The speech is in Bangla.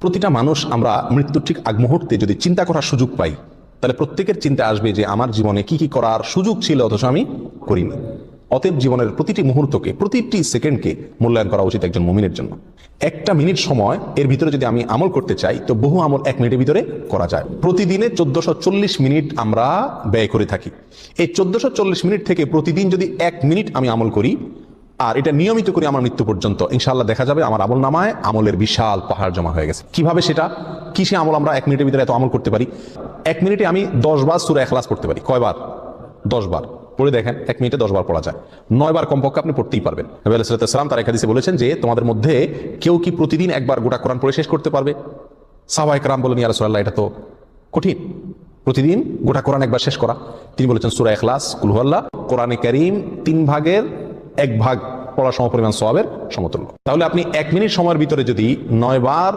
প্রতিটা মানুষ আমরা মৃত্যুর ঠিক আগ মুহূর্তে যদি চিন্তা করার সুযোগ পাই, তাহলে প্রত্যেকের চিন্তা আসবে যে আমার জীবনে কি কি করার সুযোগ ছিল অথচ আমি করিনি। অতএব জীবনের প্রতিটি মুহূর্তকে, প্রতিটি সেকেন্ডকে মূল্যায়ন করা উচিত একজন মুমিনের জন্য। একটা মিনিট সময় এর ভিতরে যদি আমি আমল করতে চাই, তো বহু আমল এক মিনিটের ভিতরে করা যায়। প্রতিদিনে 1440 মিনিট আমরা ব্যয় করে থাকি। এই 1440 মিনিট থেকে প্রতিদিন যদি 1 মিনিট আমি আমল করি, আর এটা নিয়মিত করি আমার মৃত্যু পর্যন্ত, ইনশাআল্লাহ দেখা যাবে আমার আমল নামায় আমলের বিশাল পাহাড় জমা হয়ে গেছে। কিভাবে সেটা? কিসে আমল আমরা 1 মিনিটের ভিতরে এত আমল করতে পারি? 1 মিনিটে আমি 10 বার সূরা ইখলাস পড়তে পারি। কয়বার? 10 বার। পড়ে দেখেন, 1 মিনিটে 10 বার পড়া যায়। 9 বার কমপক্ষে আপনি পড়তেই পারবেন। নবী আলাইহিস সালাম তার এক হাদিসে বলেছেন যে তোমাদের মধ্যে কেউ কি প্রতিদিন একবার গোটা কোরআন পড়ে শেষ করতে পারবে? সাহাবায়ে কেরাম বলেন, ইয়া রাসূলুল্লাহ, এটা তো কঠিন, প্রতিদিন গোটা কোরআন একবার শেষ করা। তিনি বলেছেন সূরা ইখলাস, কুল হুয়াল্লাহ, কোরআনে কারীম 3 ভাগের 1 ভাগ পড়া সমপরিমাণ সওয়াবের সমতুল্য। তাহলে আপনি 1 মিনিট সময়ের ভিতরে যদি 9 বার